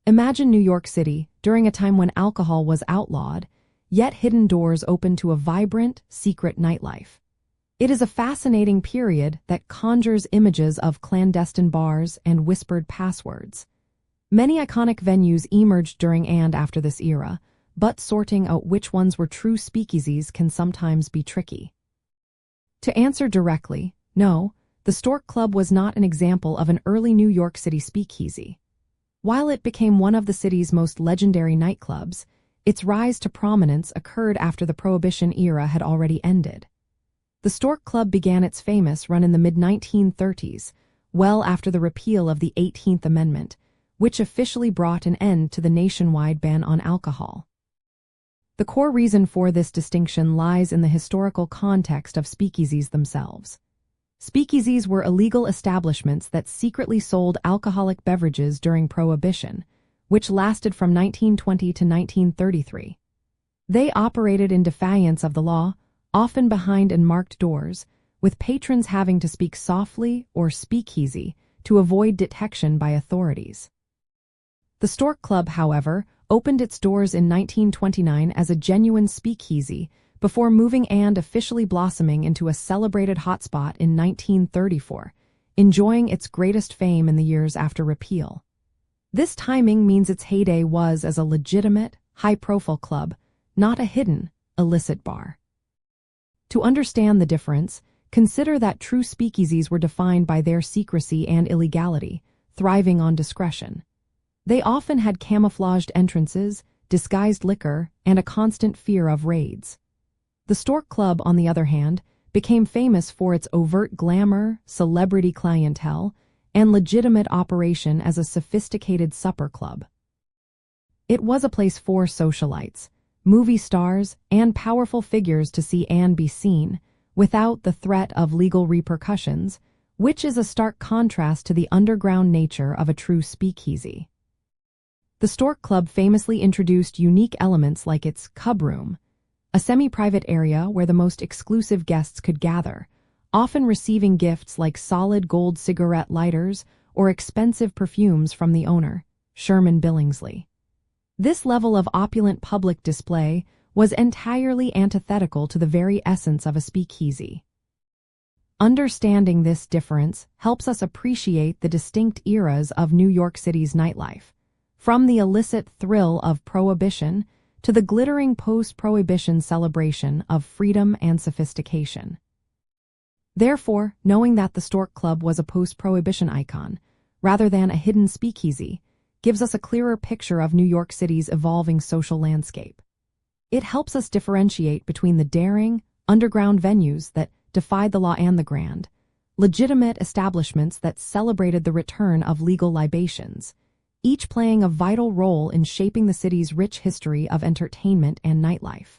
Imagine New York City during a time when alcohol was outlawed, yet hidden doors open to a vibrant, secret nightlife. It is a fascinating period that conjures images of clandestine bars and whispered passwords. Many iconic venues emerged during and after this era, but sorting out which ones were true speakeasies can sometimes be tricky. To answer directly, no, the Stork Club was not an example of an early New York City speakeasy. While it became one of the city's most legendary nightclubs, its rise to prominence occurred after the Prohibition era had already ended. The Stork Club began its famous run in the mid-1930s, well after the repeal of the 18th Amendment, which officially brought an end to the nationwide ban on alcohol. The core reason for this distinction lies in the historical context of speakeasies themselves. Speakeasies were illegal establishments that secretly sold alcoholic beverages during Prohibition, which lasted from 1920 to 1933. They operated in defiance of the law, often behind unmarked doors, with patrons having to speak softly or speakeasy to avoid detection by authorities. The Stork Club, however, opened its doors in 1929 as a genuine speakeasy before moving and officially blossoming into a celebrated hotspot in 1934, enjoying its greatest fame in the years after repeal. This timing means its heyday was as a legitimate, high-profile club, not a hidden, illicit bar. To understand the difference, consider that true speakeasies were defined by their secrecy and illegality, thriving on discretion. They often had camouflaged entrances, disguised liquor, and a constant fear of raids. The Stork Club, on the other hand, became famous for its overt glamour, celebrity clientele, and legitimate operation as a sophisticated supper club. It was a place for socialites, movie stars, and powerful figures to see and be seen, without the threat of legal repercussions, which is a stark contrast to the underground nature of a true speakeasy. The Stork Club famously introduced unique elements like its cub room, a semi-private area where the most exclusive guests could gather, often receiving gifts like solid gold cigarette lighters or expensive perfumes from the owner, Sherman Billingsley. This level of opulent public display was entirely antithetical to the very essence of a speakeasy. Understanding this difference helps us appreciate the distinct eras of New York City's nightlife, from the illicit thrill of Prohibition to the glittering post-Prohibition celebration of freedom and sophistication. Therefore, knowing that the Stork Club was a post-Prohibition icon, rather than a hidden speakeasy, gives us a clearer picture of New York City's evolving social landscape. It helps us differentiate between the daring, underground venues that defied the law and the grand, legitimate establishments that celebrated the return of legal libations, each playing a vital role in shaping the city's rich history of entertainment and nightlife.